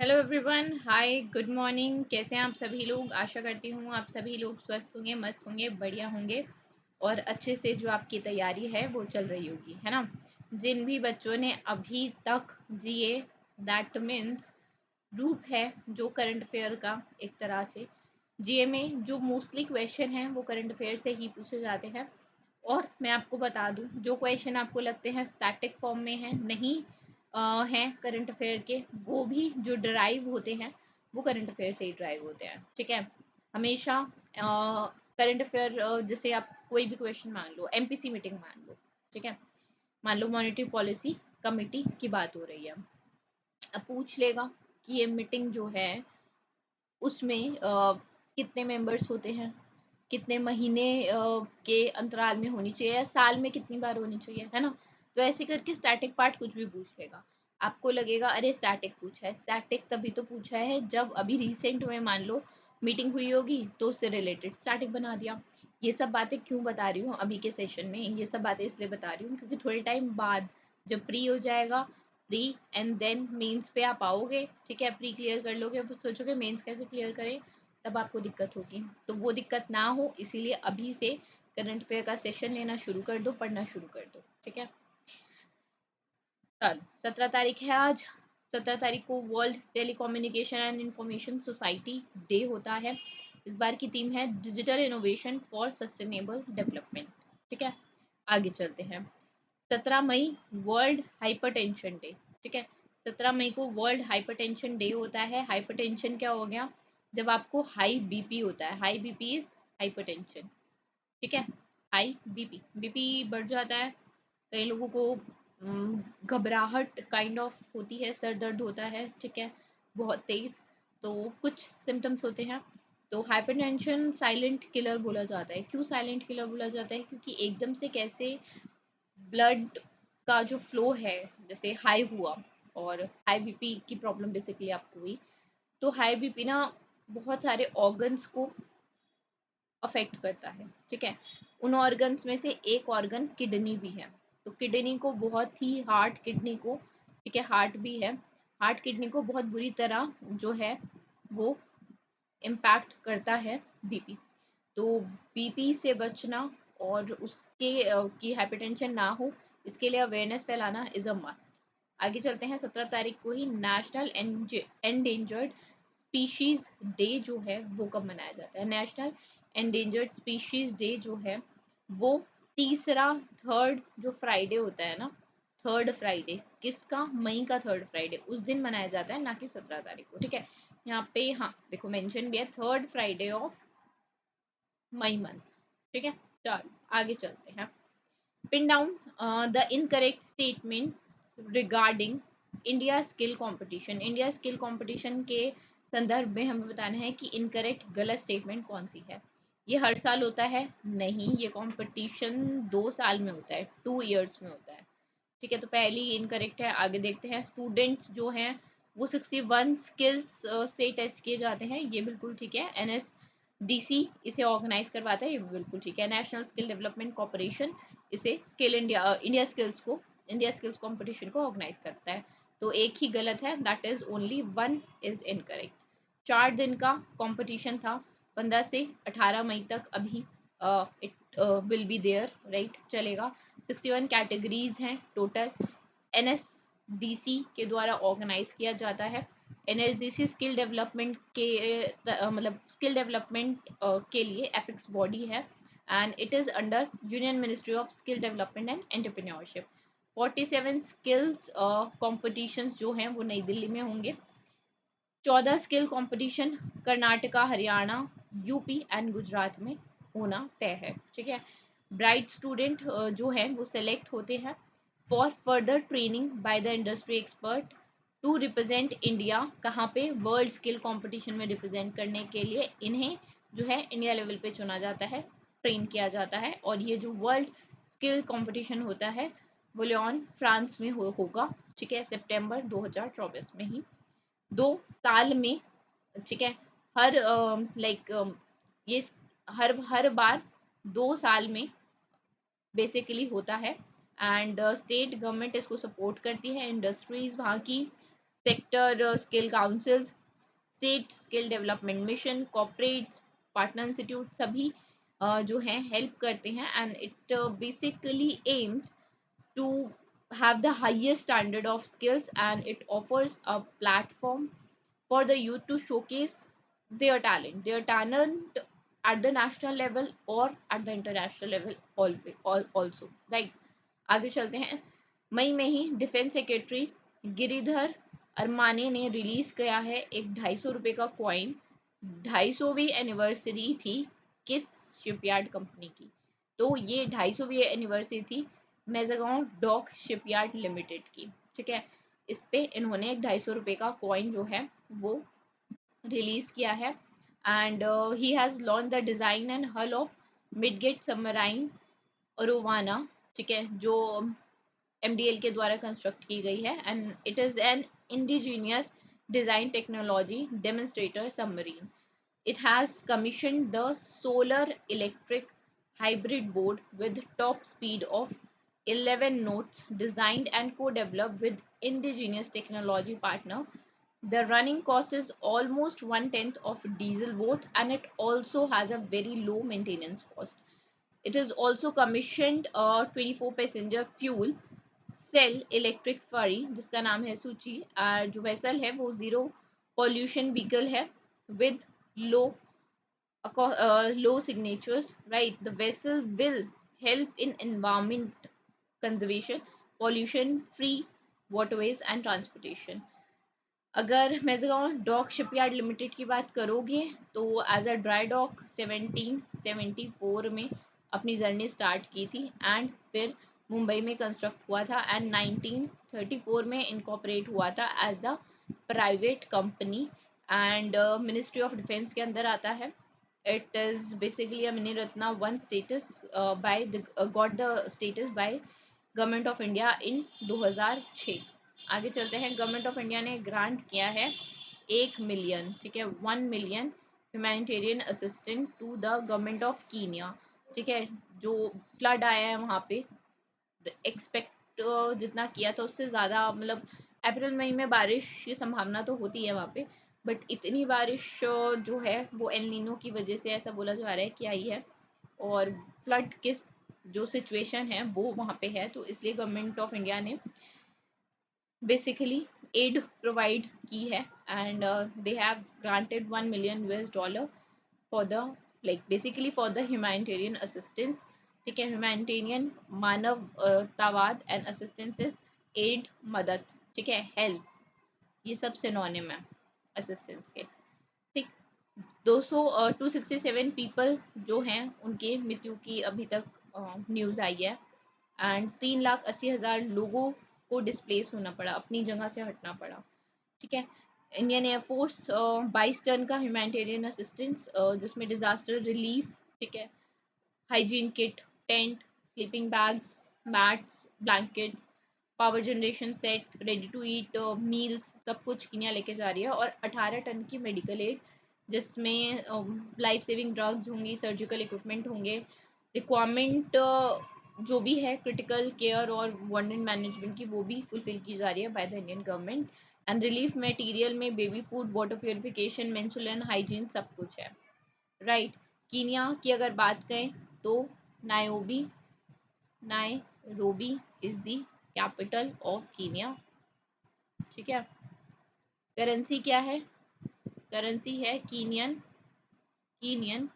Hello everyone, हाय, good morning. कैसे हैं आप सभी लोग? आशा करती हूँ आप सभी लोग स्वस्थ होंगे, मस्त होंगे, बढ़िया होंगे और अच्छे से जो आपकी तैयारी है वो चल रही होगी, है ना। जिन भी बच्चों ने अभी तक जीए, दैट मीन्स ग्रुप है जो करंट अफेयर का, एक तरह से जीए में जो मोस्टली क्वेश्चन हैं वो करंट अफेयर से ही पूछे जाते हैं। और मैं आपको बता दूं, जो क्वेश्चन आपको लगते हैं स्टैटिक फॉर्म में है, नहीं हैं करंट अफेयर के, वो भी जो ड्राइव होते हैं वो करंट अफेयर से ही ड्राइव होते हैं। ठीक है। हमेशा करंट अफेयर, जैसे आप कोई भी क्वेश्चन मान लो, एमपीसी मीटिंग मान लो, ठीक है, मान लो मॉनेटरी पॉलिसी कमिटी की बात हो रही है। अब पूछ लेगा कि ये मीटिंग जो है उसमें कितने मेंबर्स होते हैं, कितने महीने के अंतराल में होनी चाहिए, या साल में कितनी बार होनी चाहिए, है ना। तो ऐसे करके स्टैटिक पार्ट कुछ भी पूछ लेगा। आपको लगेगा अरे स्टैटिक पूछा है, स्टैटिक तभी तो पूछा है जब अभी रिसेंट में मान लो मीटिंग हुई होगी तो उससे रिलेटेड स्टैटिक बना दिया। ये सब बातें क्यों बता रही हूँ अभी के सेशन में? ये सब बातें इसलिए बता रही हूँ क्योंकि थोड़े टाइम बाद जब प्री हो जाएगा, प्री एंड देन मेंस पे आप आओगे, ठीक है, प्री क्लियर कर लोगे, फिर सोचोगे मेंस कैसे क्लियर करें, तब आपको दिक्कत होगी। तो वो दिक्कत ना हो इसीलिए अभी से करंट अफेयर का सेशन लेना शुरू कर दो, पढ़ना शुरू कर दो, ठीक है। चलो, 17 तारीख है आज। 17 तारीख को world telecommunication and information society day होता है। इस बार की थीम है digital innovation for sustainable development. ठीक है, आगे चलते हैं। 17 मई वर्ल्ड हाइपरटेंशन डे। ठीक है, 17 मई को वर्ल्ड हाइपरटेंशन डे होता है। हाइपरटेंशन क्या हो गया? जब आपको हाई बीपी होता है, हाई बीपी इज हाइपरटेंशन। ठीक है, हाई बीपी, बीपी बढ़ जाता है, कई लोगों को घबराहट काइंड ऑफ होती है, सर दर्द होता है, ठीक है, बहुत तेज, तो कुछ सिम्टम्स होते हैं। तो हाइपरटेंशन साइलेंट किलर बोला जाता है। क्यों साइलेंट किलर बोला जाता है? क्योंकि एकदम से कैसे ब्लड का जो फ्लो है, जैसे हाई हुआ और हाई बीपी की प्रॉब्लम बेसिकली आपको हुई, तो हाई बीपी ना बहुत सारे ऑर्गन्स को अफेक्ट करता है। ठीक है, उन ऑर्गन्स में से एक ऑर्गन किडनी भी है। तो किडनी को बहुत ही, हार्ट किडनी को, ठीक है, हार्ट भी है, हार्ट किडनी को बहुत बुरी तरह जो है वो इम्पैक्ट करता है बीपी। तो बीपी से बचना और उसके की हाइपरटेंशन ना हो, इसके लिए अवेयरनेस फैलाना इज अ मस्ट। आगे चलते हैं। 17 तारीख को ही नेशनल एंडेंजर्ड स्पीशीज डे जो है वो कब मनाया जाता है? नेशनल एंडेंजर्ड स्पीशीज डे जो है वो तीसरा, थर्ड जो फ्राइडे होता है ना, थर्ड फ्राइडे, किसका? मई का थर्ड फ्राइडे, उस दिन मनाया जाता है, ना कि 17 तारीख को। ठीक है, यहाँ पे हाँ देखो मेंशन भी है, third Friday of May month. ठीक है, चलो आगे चलते हैं। Pin down the incorrect statement regarding India skill competition. India skill competition के संदर्भ में हमें बताना है कि इनकरेक्ट, गलत स्टेटमेंट कौन सी है। ये हर साल होता है? नहीं, ये कंपटीशन 2 साल में होता है, 2 ईयर्स में होता है। ठीक है, तो पहली इनकरेक्ट है। आगे देखते हैं। स्टूडेंट्स जो हैं वो 61 स्किल्स से टेस्ट किए जाते हैं, ये बिल्कुल ठीक है। एनएसडीसी इसे ऑर्गेनाइज करवाता है, ये बिल्कुल ठीक है। नेशनल स्किल डेवलपमेंट कॉर्पोरेशन इसे skill India, India skills competition को ऑर्गेनाइज करता है। तो एक ही गलत है, that is only one is incorrect. 4 दिन का कॉम्पिटिशन था, 15 से 18 मई तक। अभी it will be there, right, चलेगा। 61 कैटेगरीज हैं टोटल, एनएसडीसी के द्वारा ऑर्गेनाइज किया जाता है। एनएसडीसी स्किल डेवलपमेंट के मतलब स्किल डेवलपमेंट के लिए एपिक्स बॉडी है, and it is under union ministry of skill development and entrepreneurship. 47 skills competitions जो हैं वो नई दिल्ली में होंगे। 14 skill competition Karnataka, Haryana, UP and Gujarat में होना तय है। ठीक है, ब्राइट स्टूडेंट जो है वो सेलेक्ट होते हैं for further training by the industry expert to represent India. कहाँ पे? वर्ल्ड स्किल कंपटीशन में रिप्रेजेंट करने के लिए इन्हें जो है इंडिया लेवल पे चुना जाता है, ट्रेन किया जाता है। और ये जो वर्ल्ड स्किल कंपटीशन होता है वो लियोन फ्रांस में होगा। ठीक है, सितंबर 2024 में ही, 2 साल में। ठीक है, हर लाइक ये हर हर बार 2 साल में बेसिकली होता है। एंड स्टेट गवर्नमेंट इसको सपोर्ट करती है, इंडस्ट्रीज वहाँ की sector skill councils, state skill development mission, corporate partner institute, सभी जो हैं हेल्प करते हैं। And it basically AIIMS to have the highest standard of skills, and it offers a platform for the youth to showcase their talent at the national level or at the international level also, right? आगे चलते हैं। मई में ही defence secretary Giridhar Aramane ने release किया है एक 250 रुपये का कॉइन। 250वीं एनिवर्सरी थी किस शिपयार्ड कंपनी की? तो ये 250वीं एनिवर्सरी थी मेजागांव डॉक शिपयार्ड लिमिटेड की। ठीक है, इस पे इन्होंने एक 250 रुपये का कॉइन जो है वो रिलीज किया है। And he has launch the design and हल ऑफ मिडगेट सबमराइन रोवाना, ठीक है, जो MDL के द्वारा कंस्ट्रक्ट की गई है। And it is an indigenous design technology demonstrator submarine. It has commissioned the solar electric hybrid board with top speed of 11 knots, designed and co-developed with indigenous technology partner. The running cost is almost one tenth of diesel boat, and it also has a very low maintenance cost. It is also commissioned a 24 passenger fuel cell electric ferry जिसका नाम है सूची। जो vessel है वो zero pollution vehicle है with low low signatures, right? The vessel will help in environment conservation, pollution free waterways and transportation. अगर Mazagaon dock shipyard limited की बात करोगे तो एज अ ड्राई डॉक 1774 में अपनी जर्नी स्टार्ट की थी, एंड फिर मुंबई में कंस्ट्रक्ट हुआ था, एंड 1934 में इनकॉपरेट हुआ था as the private company, and ministry of defence के अंदर आता है। It is basically a mini ratna one status by the got the status by government of India in 2006। आगे चलते हैं। गवर्नमेंट ऑफ इंडिया ने ग्रांट किया है 1 मिलियन, ठीक है, 1 million humanitarian assistant to the government of Kenya. ठीक है, जो फ्लड आया है वहाँ पे एक्सपेक्ट जितना किया था उससे ज़्यादा, मतलब अप्रैल मई में बारिश की संभावना तो होती है वहाँ पे, बट इतनी बारिश जो है वो एल नीनो की वजह से ऐसा बोला जा रहा है कि आई है, और फ्लड के जो सिचुएशन है वो वहाँ पे है, तो इसलिए गवर्नमेंट ऑफ इंडिया ने बेसिकली एड प्रोवाइड की है। And they have granted $1 million for the like basically for the humanitarian assistance. ठीक है, ह्यूमैनिटेरियन मानवतावाद एंड असिस्टेंस इज एड मदद, ठीक है, हेल्प, ये सब सिनोनिम है असिस्टेंस के। ठीक, 267 पीपल जो हैं उनके मृत्यु की अभी तक न्यूज़ आई है, एंड 3,80,000 लोगों को डिस्प्लेस होना पड़ा, अपनी जगह से हटना पड़ा। ठीक है, इंडियन एयरफोर्स 22 टन का ह्यूमैनिटेरियन असिस्टेंस जिसमें डिज़ास्टर रिलीफ, ठीक है, hygiene kit, tent, sleeping bags, mats, blankets, power generation set, ready to eat meals, सब कुछ कीनिया लेके जा रही है। और 18 टन की मेडिकल एड जिसमें लाइफ सेविंग ड्रग्स होंगी, सर्जिकल इक्विपमेंट होंगे, रिक्वायरमेंट जो भी है क्रिटिकल केयर और वार्डेड मैनेजमेंट की वो भी फुलफिल की जा रही है by the Indian government. And relief material में baby food, water purification, menstrual hygiene सब कुछ है, राइट। कीनिया की अगर बात करें तो Nairobi Nairobi is the capital of Kenya. ठीक है, करेंसी क्या है? करेंसी है कीनियन कीनियन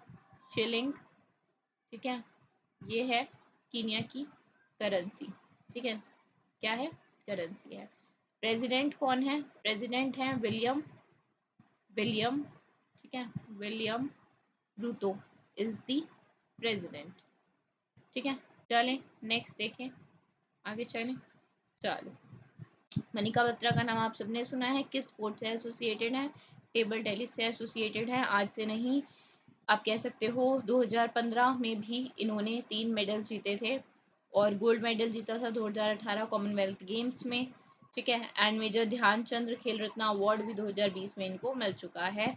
शिलिंग। ठीक है, ये है कीनिया की करेंसी। ठीक है, क्या है? करेंसी है। प्रेसिडेंट कौन है? प्रेसिडेंट है विलियम विलियम ठीक है, विलियम रूतो इज द प्रेसिडेंट। ठीक है, चलें नेक्स्ट देखें, आगे चलें। चलो, मनिका बत्रा का नाम आप सबने सुना है, किस स्पोर्ट से एसोसिएटेड है? टेबल टेनिस से एसोसिएटेड है। आज से नहीं, आप कह सकते हो 2015 में भी इन्होंने 3 मेडल जीते थे, और गोल्ड मेडल जीता था 2018 कॉमनवेल्थ गेम्स में। ठीक है, एंड मेजर ध्यानचंद्र खेल रत्न अवार्ड भी 2020 में इनको मिल चुका है।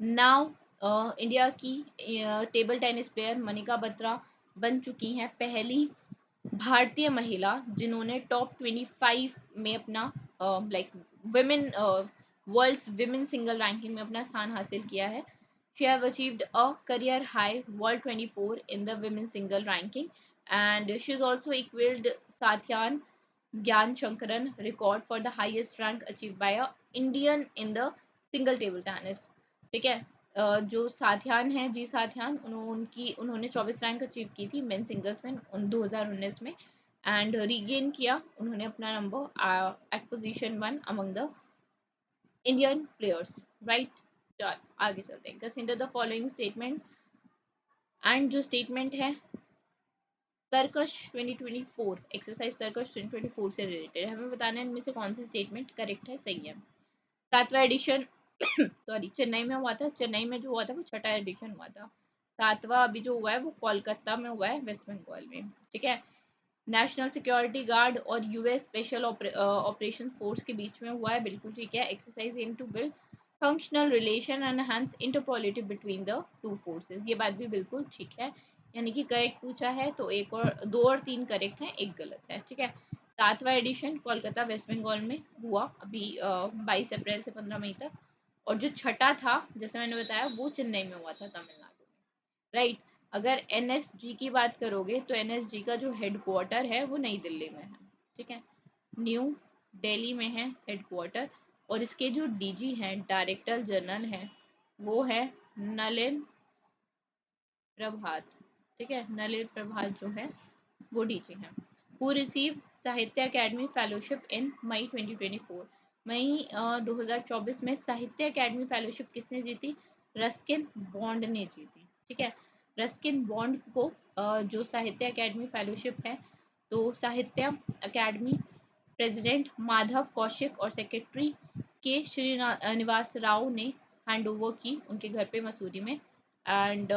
नाउ इंडिया की table tennis player Manika Batra बन चुकी हैं पहली भारतीय महिला जिन्होंने टॉप 25 में अपना like women world's women single ranking में अपना स्थान हासिल किया है. She have achieved a career high World 24 in the women single ranking, and she is also equaled Satyan Gyan Shankaran record for the highest rank achieved by a Indian in the single table tennis. ठीक है. जो साथियान है, जी साथियान, उन्होंने 24 rank achieve की थी main singles में 2019 में, and regain किया उन्होंने अपना number eight position 1 among the Indian players. Right. चल आगे चलते हैं. Consider the following statement, and जो स्टेटमेंट है तर्कश 2024, एक्सरसाइज तर्कश 2024 से रिलेटेड है. हमें बताना है इनमें से कौन सी स्टेटमेंट करेक्ट है, सही है. सातवां एडिशन सॉरी चेन्नई में हुआ था. चेन्नई में जो हुआ था वो छठा एडिशन हुआ था. सातवां अभी जो हुआ है वो कोलकाता में हुआ है, वेस्ट बंगाल में. ठीक है. नेशनल सिक्योरिटी गार्ड और यूएस स्पेशल ऑपरेशन फोर्स के बीच में हुआ है, बिल्कुल ठीक है. Exercise aim to build functional relation and enhance interoperative between the two forces. ये बात भी बिल्कुल ठीक है, यानी कि करेक्ट पूछा है तो एक और दो और तीन करेक्ट हैं, एक गलत है. ठीक है. सातवां एडिशन कोलकाता वेस्ट बंगाल में हुआ अभी 22 अप्रैल से 15 मई तक, और जो छठा था जैसे मैंने बताया वो चेन्नई में हुआ था, तमिलनाडु में. राइट. अगर एनएसजी की बात करोगे तो एनएसजी का जो हेडक्वार्टर है वो नई दिल्ली में है. ठीक है. न्यू दिल्ली में है हेडक्वार्टर, और इसके जो डीजी हैं, डायरेक्टर जनरल हैं, वो है नलिन प्रभात. ठीक है. नलिन प्रभात जो है वो डीजी हैं. हु रिसीव साहित्य अकेडमी फेलोशिप इन मई 2024. मई 2024 में साहित्य अकेडमी फेलोशिप किसने जीती? रस्किन बॉन्ड ने जीती. ठीक है. रस्किन बॉन्ड को जो साहित्य अकेडमी फेलोशिप है, तो साहित्य अकेडमी प्रेसिडेंट माधव कौशिक और सेक्रेटरी के श्रीनिवास राव ने हैंड ओवर की उनके घर पे मसूरी में. एंड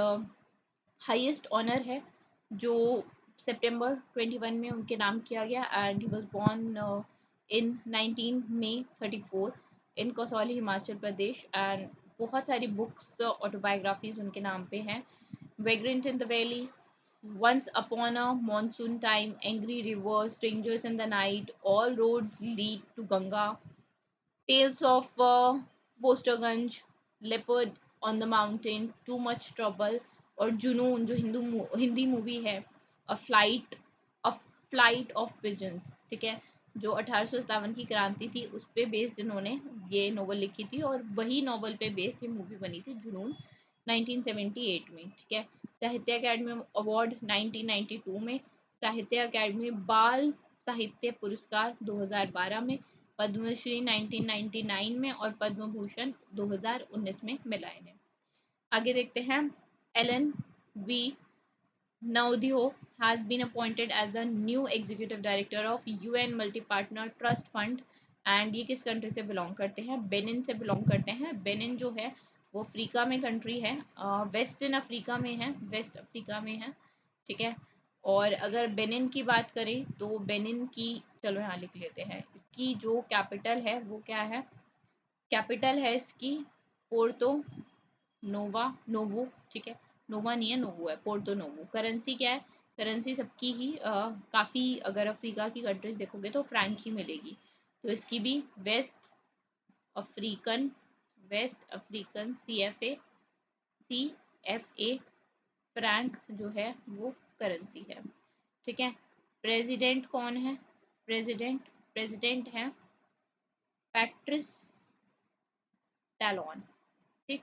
हाईएस्ट ऑनर है जो सितंबर 21 में उनके नाम किया गया, and he was born in 19 मई 34 इन कसौली हिमाचल प्रदेश. एंड बहुत सारी बुक्स ऑटोबायोग्राफीज उनके नाम पे हैं. Vagrant in the valley, once upon a monsoon time, angry river, strangers in the night, all roads lead to Ganga, tales of Fosterganj, leopard on the mountain, too much trouble, और जुनून जो Hindi movie है, a flight a flight of pigeons. ठीक है. जो 1857 की क्रांति थी उस पे बेस्ड इन्होंने ये नॉवल लिखी थी, और वही नॉवल पे बेस्ड ये मूवी बनी थी जुनून 1978 में. ठीक है. साहित्य अकेडमी अवार्ड 1992 में, साहित्य अकेडमी बाल साहित्य पुरस्कार 2012 में, पद्मश्री 1999 में, और पद्म भूषण 2019 में मिला इन्हें. आगे देखते हैं. Alan V Naudhio has been appointed as the new executive director of UN Multi-Partner Trust Fund, and ये किस कंट्री से बिलोंग करते हैं? बेनिन से बिलोंग करते हैं. बेनिन जो है वो अफ्रीका में कंट्री है, वेस्टर्न अफ्रीका में है, वेस्ट अफ्रीका में है. ठीक है. और अगर बेनिन की बात करें तो बेनिन की, चलो यहाँ लिख लेते हैं, इसकी जो कैपिटल है वो क्या है? कैपिटल है इसकी पोर्टो नोवो. ठीक है. नोवा नहीं है, नोवो है, पोर्टो नोवो. करेंसी क्या है? करेंसी सबकी ही काफ़ी, अगर अफ्रीका की कंट्रीज देखोगे तो फ्रैंक ही मिलेगी, तो इसकी भी African West African C F A franc जो है वो करेंसी है. ठीक है. प्रेसिडेंट कौन है? प्रेसिडेंट है पैट्रिस टैलॉन. ठीक.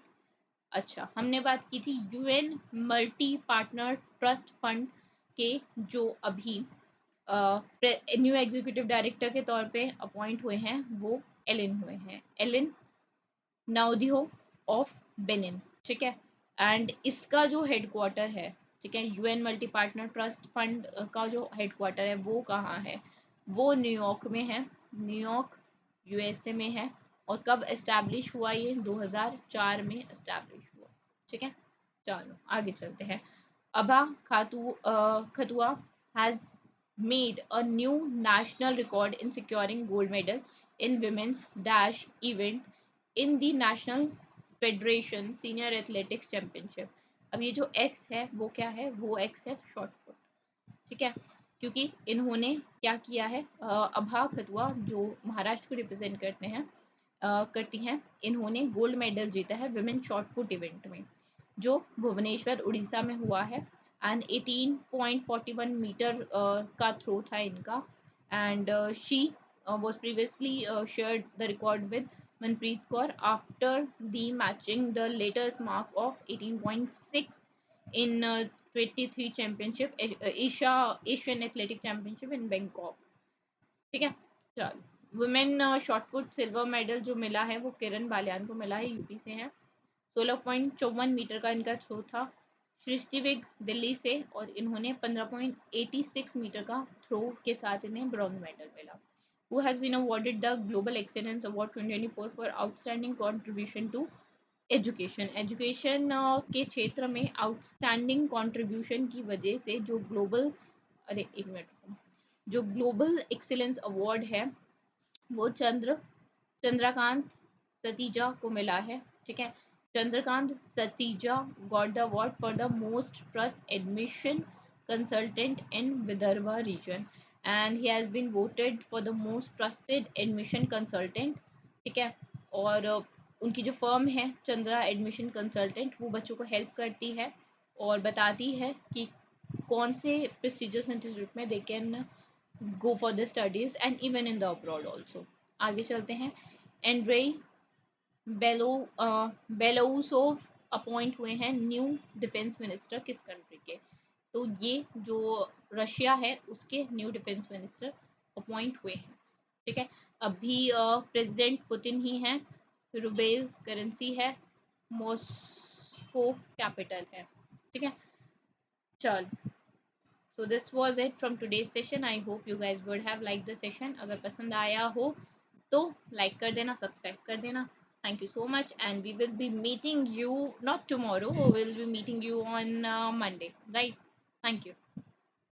अच्छा, हमने बात की थी UN multi partner trust fund के जो अभी न्यू एग्जीक्यूटिव डायरेक्टर के तौर पे अपॉइंट हुए हैं, वो एलिन हुए हैं, एलिन नाउदिहो ऑफ बेनिन. ठीक है. एंड इसका जो हेडक्वार्टर है, ठीक है, UN multi partner trust fund का जो हेडक्वार्टर है वो कहाँ है? वो न्यूयॉर्क में है. न्यूयॉर्क यूएसए में है. और कब एस्टैब्लिश हुआ? ये 2004 में एस्टैब्लिश हुआ. ठीक है. चलो आगे चलते हैं. अबा Khatua has made a new national record in securing gold medal in women's dash event in the National Federation Senior Athletics Championship. अब ये जो X है वो क्या है? वो X है शॉर्ट पुट. ठीक है. क्योंकि इन्होंने क्या किया है, अभा खतुआ जो महाराष्ट्र को रिप्रेजेंट करते हैं, करती हैं, इन्होंने गोल्ड मेडल जीता है विमेन शॉर्ट पुट इवेंट में, जो भुवनेश्वर उड़ीसा में हुआ है। एंड 18.41 मीटर का थ्रो था इनका। And she was previously shared the record with Manpreet Kaur after the matching the latest mark of 18.6 in 23 championship Asian Athletic Championship in Bangkok। ठीक है, चलो women shot put silver medal जो मिला है वो किरण बालियान को मिला है, यूपी से है। 16.54 मीटर का इनका थ्रो था। सृष्टि विग दिल्ली से, और इन्होंने 15.86 मीटर का थ्रो के साथ इन्हें ब्रॉन्ज मेडल मिला। Who has been awarded the Global Excellence Award 2024 for outstanding contribution to education. Education के क्षेत्र में आउटस्टैंडिंग कंट्रीब्यूशन की वजह से जो ग्लोबल, अरे एक मिनट, जो ग्लोबल एक्सीलेंस अवार्ड है वो चंद्रकांत सतीजा को मिला है। ठीक है, Chandrakant Sateja got the award for the most trust admission consultant in Vidarbha region, and he has been voted for the most trusted admission consultant. ठीक है, और उनकी जो फर्म है चंद्रा एडमिशन कंसल्टेंट, वो बच्चों को हेल्प करती है और बताती है कि कौन से प्रेस्टिजियस इंस्टीट्यूट में they can go for the studies and even in the abroad also। आगे चलते हैं। एंड्रे बेलो बेलोउसोव अपॉइंट हुए हैं न्यू डिफेंस मिनिस्टर किस कंट्री के, तो ये जो रशिया है उसके न्यू डिफेंस मिनिस्टर अपॉइंट हुए हैं। ठीक है, अभी प्रेसिडेंट पुतिन ही हैं, रुबेल करेंसी है, मॉस्को कैपिटल है। ठीक है, चल, so this was it from today's session। I hope you guys would have liked the session। अगर पसंद आया हो तो लाइक कर देना, सब्सक्राइब कर देना। Thank you so much, and we will be meeting you not tomorrow, we will be meeting you on Monday, right? Thank you।